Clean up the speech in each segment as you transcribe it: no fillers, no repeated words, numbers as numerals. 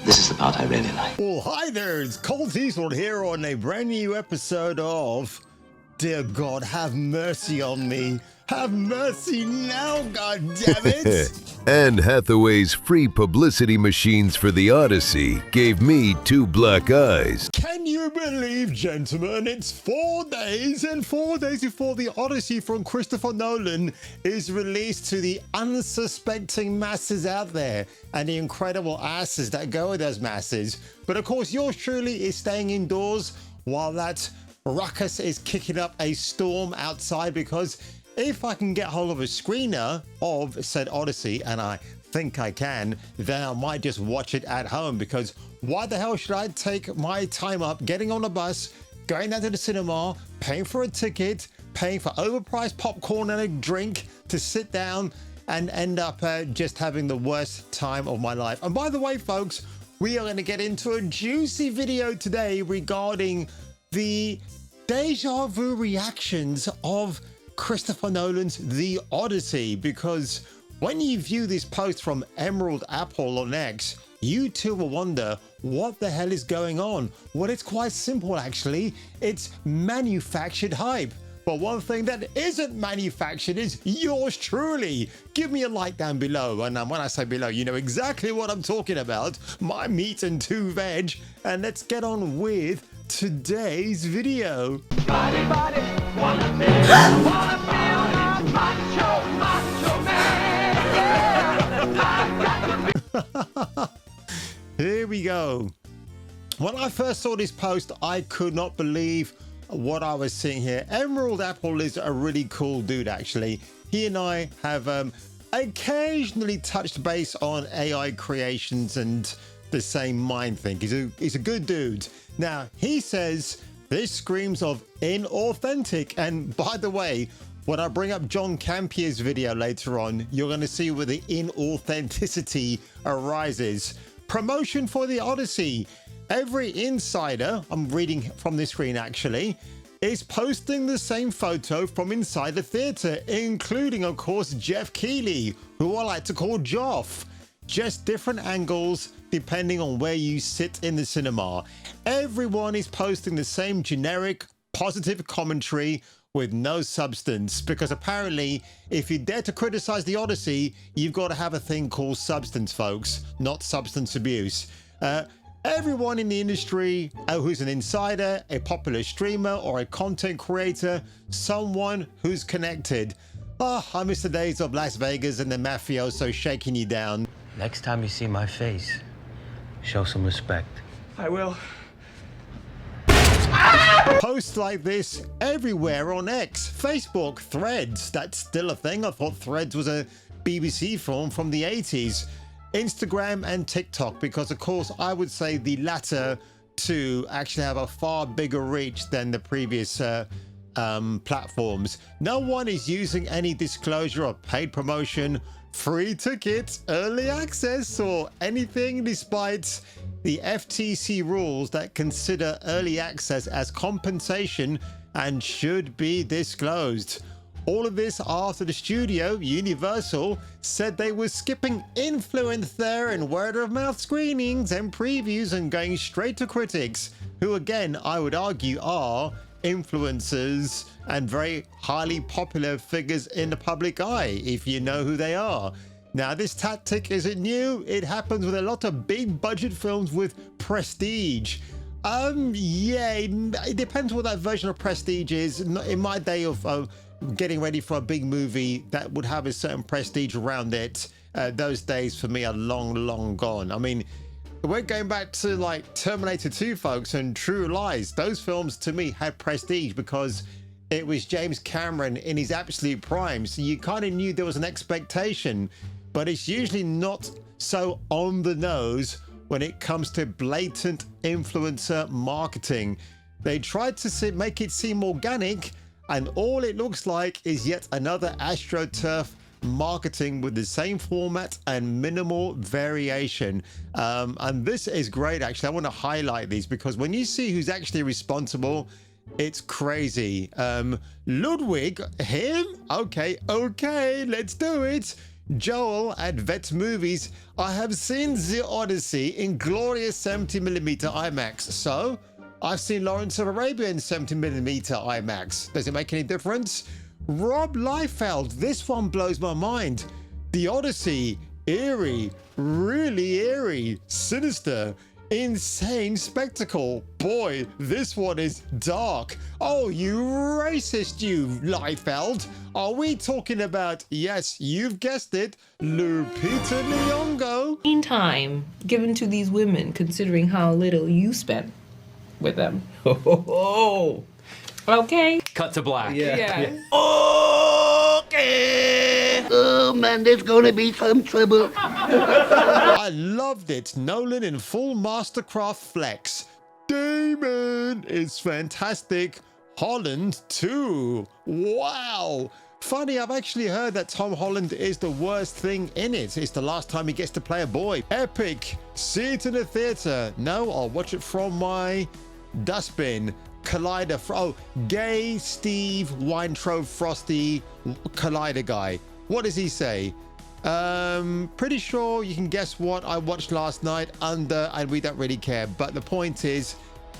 This is the part I really like. Well, hi there, it's Colt Eastwood here on a brand new episode of Dear God, Have Mercy on Me. Have mercy now, God damn it! Anne Hathaway's free publicity machines for the Odyssey gave me 2 black eyes. Can you believe, gentlemen, it's 4 days and 4 days before the Odyssey from Christopher Nolan is released to the unsuspecting masses out there and the incredible asses that go with those masses. But of course, yours truly is staying indoors while that ruckus is kicking up a storm outside, because if I can get hold of a screener of said Odyssey, and I think I can, then I might just watch it at home, because why the hell should I take my time up getting on a bus, going down to the cinema, paying for a ticket, paying for overpriced popcorn and a drink to sit down and end up just having the worst time of my life. And by the way, folks, we are going to get into a juicy video today regarding the deja vu reactions of Christopher Nolan's The Odyssey, because when you view this post from Emerald Apple on X, you too will wonder what the hell is going on. Well, it's quite simple actually. It's manufactured hype. But one thing that isn't manufactured is yours truly. Give me a like down below, and when I say below, you know exactly what I'm talking about. My meat and 2 veg, and let's get on with today's video. Body, body, wanna feel, macho man, yeah. I got to be. Here we go. When I first saw this post, I could not believe what I was seeing here. Emerald Apple is a really cool dude, actually. He and I have occasionally touched base on AI creations and the same mind thing. He's a good dude. Now, he says this screams of inauthentic. And by the way, when I bring up John Campier's video later on, you're going to see where the inauthenticity arises. Promotion for the Odyssey. Every insider, I'm reading from the screen actually, is posting the same photo from inside the theater, including, of course, Jeff Keighley, who I like to call Joff. Just different angles depending on where you sit in the cinema. Everyone is posting the same generic positive commentary with no substance, because apparently if you dare to criticize the Odyssey, you've got to have a thing called substance, folks, not substance abuse. Everyone in the industry who's an insider, a popular streamer, or a content creator, someone who's connected. Oh, I miss the days of Las Vegas and the mafioso shaking you down. Next time you see my face, show some respect. I will. Posts like this everywhere on X, Facebook, Threads. That's still a thing. I thought Threads was a BBC film from the 80s. Instagram and TikTok, because of course I would say the latter two actually have a far bigger reach than the previous platforms. No one is using any disclosure of paid promotion, free tickets, early access, or anything, despite the FTC rules that consider early access as compensation and should be disclosed. All of this after the studio, Universal, said they were skipping influencer and word-of-mouth screenings and previews and going straight to critics, who again, I would argue, are influencers and very highly popular figures in the public eye, if you know who they are. Now, this tactic isn't new. It happens with a lot of big budget films with prestige. Yeah, it depends what that version of prestige is. In my day of getting ready for a big movie that would have a certain prestige around it, those days for me are long gone. I mean, we're going back to like Terminator 2, folks, and True Lies. Those films to me had prestige because it was James Cameron in his absolute prime, so you kind of knew there was an expectation, but it's usually not so on the nose when it comes to blatant influencer marketing. They tried to make it seem organic, and all it looks like is yet another AstroTurf marketing with the same format and minimal variation. And this is great, actually. I want to highlight these because when you see who's actually responsible, it's crazy. Ludwig, him? Okay, let's do it. Joel at Vet Movies. I have seen the Odyssey in glorious 70mm IMAX. So, I've seen Lawrence of Arabia in 70mm IMAX. Does it make any difference? Rob Liefeld, this one blows my mind. The Odyssey, eerie, really eerie, sinister, insane spectacle. Boy, this one is dark. Oh, you racist, you Liefeld. Are we talking about, yes, you've guessed it, Lupita Nyong'o? Time given to these women, considering how little you spent with them. Oh, okay. Cut to black. Yeah. Okay. Oh man, there's gonna be some trouble. I loved it. Nolan in full Mastercraft flex. Damon is fantastic. Holland too. Wow. Funny, I've actually heard that Tom Holland is the worst thing in it. It's the last time he gets to play a boy. Epic. See it in the theater. No, I'll watch it from my dustbin. Collider. Oh, gay Steve Weintraub Frosty Collider guy. What does he say? Pretty sure you can guess what I watched last night under, and we don't really care. But the point is,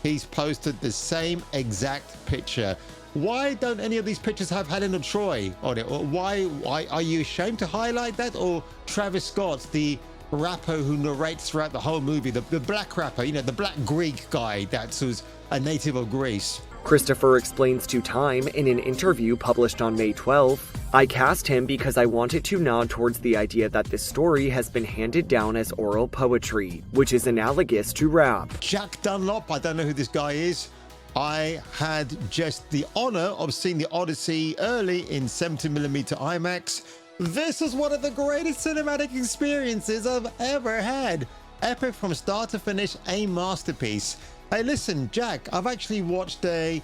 he's posted the same exact picture. Why don't any of these pictures have Helena Troy on it? Or why are you ashamed to highlight that? Or Travis Scott, the rapper who narrates throughout the whole movie, the black rapper, you know, the black Greek guy that was a native of Greece. Christopher explains to Time in an interview published on May 12, "I cast him because I wanted to nod towards the idea that this story has been handed down as oral poetry, which is analogous to rap." Jack Dunlop, I don't know who this guy is. I had just the honor of seeing the Odyssey early in 70mm IMAX. This is one of the greatest cinematic experiences I've ever had. Epic from start to finish, a masterpiece. Hey, listen, Jack, I've actually watched a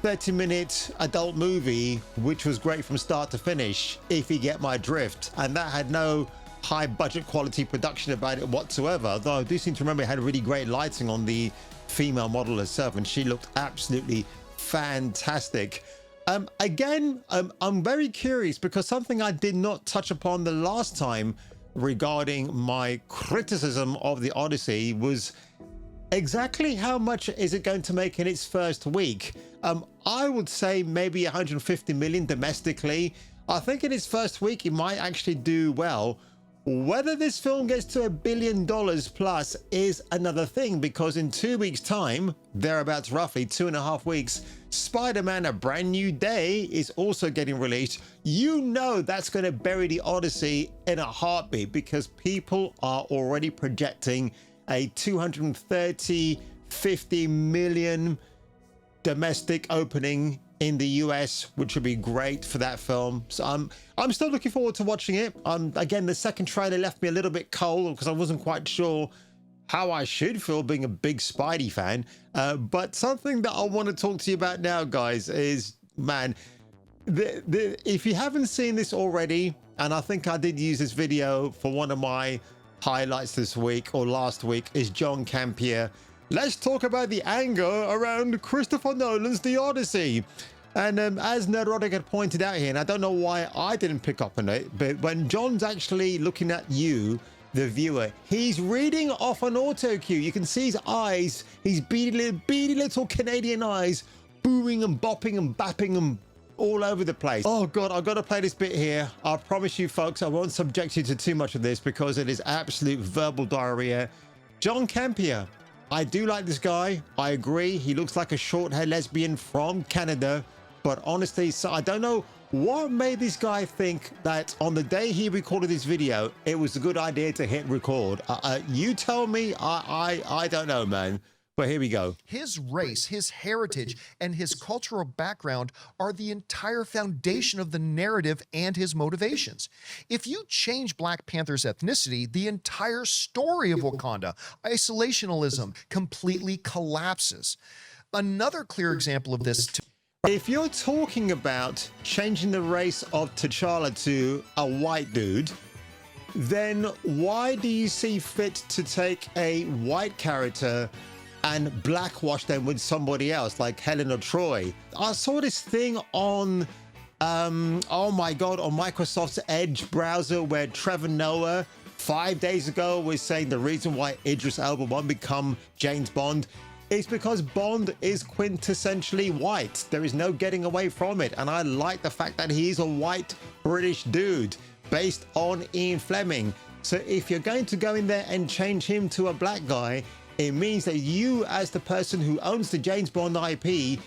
30-minute adult movie, which was great from start to finish, if you get my drift. And that had no high budget quality production about it whatsoever. Though I do seem to remember it had really great lighting on the female model herself, and she looked absolutely fantastic. Again, I'm very curious because something I did not touch upon the last time regarding my criticism of the Odyssey was exactly how much is it going to make in its first week. I would say maybe 150 million domestically. I think in its first week it might actually do well. Whether this film gets to $1 billion plus is another thing, because in 2 weeks time, thereabouts roughly 2.5 weeks, Spider-Man A Brand New Day is also getting released. You know that's going to bury the Odyssey in a heartbeat, because people are already projecting a 230-50 million domestic opening in the US, which would be great for that film. So I'm still looking forward to watching it. Again, the second trailer left me a little bit cold because I wasn't quite sure how I should feel being a big Spidey fan. But something that I want to talk to you about now, guys, is, man, if you haven't seen this already, and I think I did use this video for one of my highlights this week or last week, is John Campier. Let's talk about the anger around Christopher Nolan's The Odyssey. And as Neurotic had pointed out here, and I don't know why I didn't pick up on it, but when John's actually looking at you, the viewer, he's reading off an auto cue. You can see his eyes, his beady little Canadian eyes, booming and bopping and bapping and all over the place. Oh God, I've got to play this bit here. I promise you folks, I won't subject you to too much of this because it is absolute verbal diarrhea. John Campier. I do like this guy. I agree. He looks like a short-haired lesbian from Canada. But honestly, so I don't know what made this guy think that on the day he recorded this video, it was a good idea to hit record. You tell me. I don't know, man. But here we go. His race, his heritage, and his cultural background are the entire foundation of the narrative and his motivations. If you change Black Panther's ethnicity, the entire story of Wakanda, isolationism, completely collapses. Another clear example of this. If you're talking about changing the race of T'Challa to a white dude, then why do you see fit to take a white character and blackwash them with somebody else like Helena Troy? I saw this thing on oh my God, on Microsoft's Edge browser, where Trevor Noah 5 days ago was saying the reason why Idris Elba won't become James Bond is because Bond is quintessentially white. There is no getting away from it. And I like the fact that he's a white British dude based on Ian Fleming. So if you're going to go in there and change him to a black guy, it means that you, as the person who owns the James Bond IP,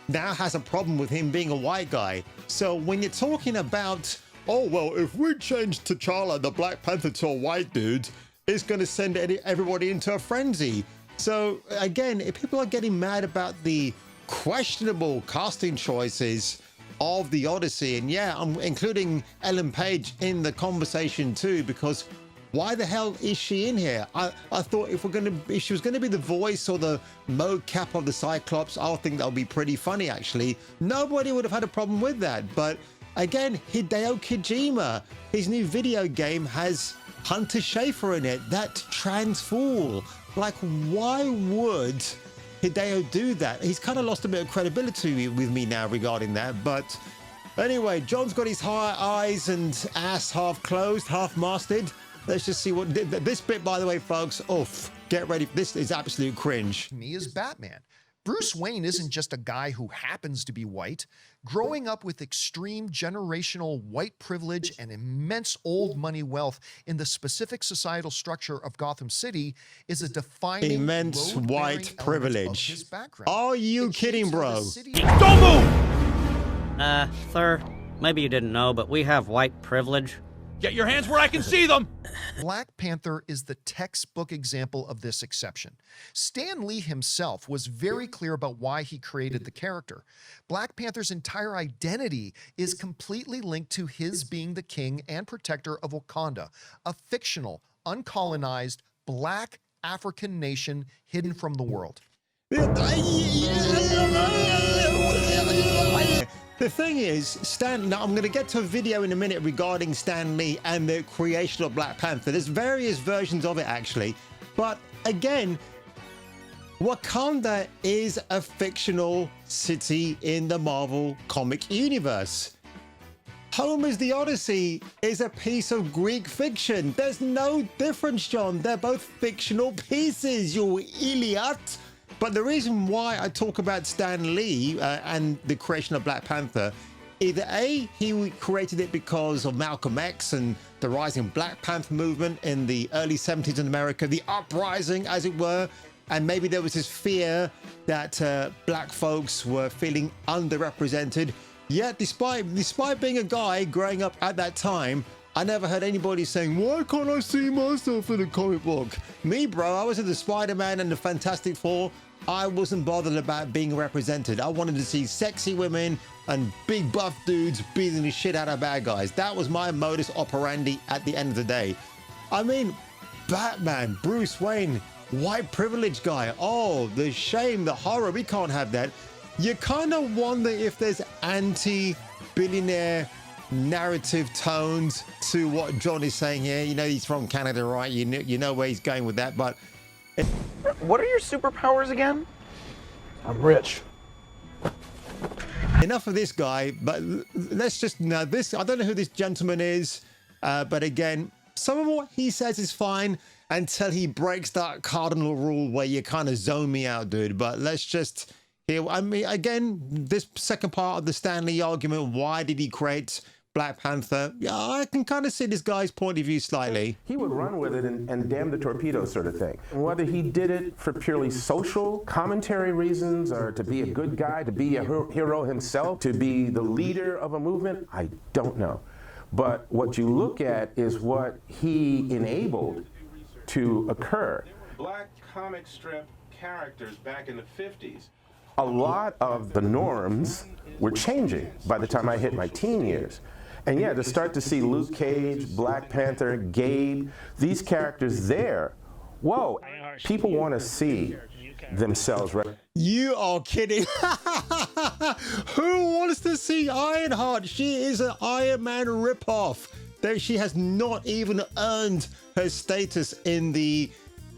now has a problem with him being a white guy. So when you're talking about, oh, well, if we change T'Challa, the Black Panther, to a white dude, it's going to send everybody into a frenzy. So again, if people are getting mad about the questionable casting choices of the Odyssey, and yeah, I'm including Ellen Page in the conversation too, because why the hell is she in here? I thought if she was going to be the voice or the mocap of the Cyclops, I think that would be pretty funny actually. Nobody would have had a problem with that. But again, Hideo Kojima, his new video game has Hunter Schafer in it, that trans fool. Like, why would Hideo do that? He's kind of lost a bit of credibility with me now regarding that. But anyway, John's got his eyes and ass half closed, half masted. Let's just see what this bit, by the way, folks. Oof, get ready. This is absolute cringe. Me as Batman. Bruce Wayne isn't just a guy who happens to be white. Growing up with extreme generational white privilege and immense old money wealth in the specific societal structure of Gotham City is a defining immense white privilege. His background. Are you kidding, bro? Don't move! Sir, maybe you didn't know, but we have white privilege. Get your hands where I can see them! Black Panther is the textbook example of this exception. Stan Lee himself was very clear about why he created the character. Black Panther's entire identity is completely linked to his being the king and protector of Wakanda, a fictional, uncolonized, black African nation hidden from the world. The thing is, now I'm going to get to a video in a minute regarding Stan Lee and the creation of Black Panther. There's various versions of it, actually. But again, Wakanda is a fictional city in the Marvel comic universe. Homer's The Odyssey is a piece of Greek fiction. There's no difference, John. They're both fictional pieces, you idiot. But the reason why I talk about Stan Lee and the creation of Black Panther, either A, he created it because of Malcolm X and the rising Black Panther movement in the early 70s in America, the uprising, as it were, and maybe there was this fear that black folks were feeling underrepresented. Yet, despite being a guy growing up at that time, I never heard anybody saying, why can't I see myself in a comic book? Me, bro, I was in the Spider-Man and the Fantastic Four. I wasn't bothered about being represented. I wanted to see sexy women and big buff dudes beating the shit out of bad guys. That was my modus operandi at the end of the day. I mean, Batman, Bruce Wayne, white privilege guy. Oh, the shame, the horror. We can't have that. You kind of wonder if there's anti-billionaire narrative tones to what John is saying here. You know, he's from Canada, right? You know where he's going with that, but what are your superpowers again? I'm rich. Enough of this guy, but let's just now this. I don't know who this gentleman is, but again, some of what he says is fine until he breaks that cardinal rule where you kind of zone me out, dude. But let's just hear. I mean, again, this second part of the Stan Lee argument. Why did he create Black Panther? Yeah, I can kind of see this guy's point of view slightly. He would run with it and damn the torpedo sort of thing. Whether he did it for purely social commentary reasons or to be a good guy, to be a hero himself, to be the leader of a movement, I don't know. But what you look at is what he enabled to occur. Black comic strip characters back in the 50s. A lot of the norms were changing by the time I hit my teen years. And yeah, to start to see Luke Cage, Black Panther, Gabe, these characters there, whoa, people want to see themselves. You are kidding. Who wants to see Ironheart? She is an Iron Man ripoff. She has not even earned her status in the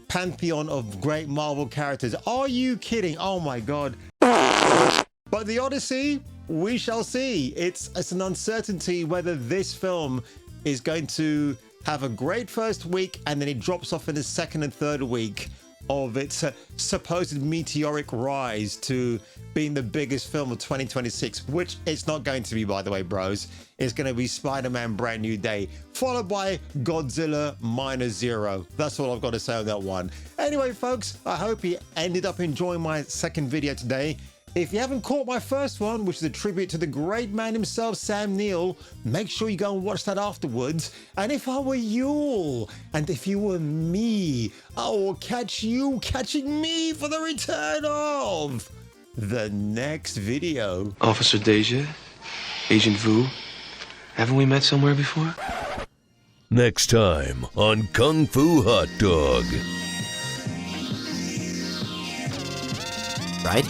pantheon of great Marvel characters. Are you kidding? Oh my God. But the Odyssey, we shall see. It's an uncertainty whether this film is going to have a great first week and then it drops off in the second and third week of its supposed meteoric rise to being the biggest film of 2026, which it's not going to be, by the way, bros. It's going to be Spider-Man Brand New Day, followed by Godzilla -0. That's all I've got to say on that one. Anyway, folks, I hope you ended up enjoying my second video today. If you haven't caught my first one, which is a tribute to the great man himself, Sam Neill, make sure you go and watch that afterwards. And if I were you, and if you were me, I will catch you catching me for the return of the next video. Officer Deja, Agent Vu, haven't we met somewhere before? Next time on Kung Fu Hot Dog. Right?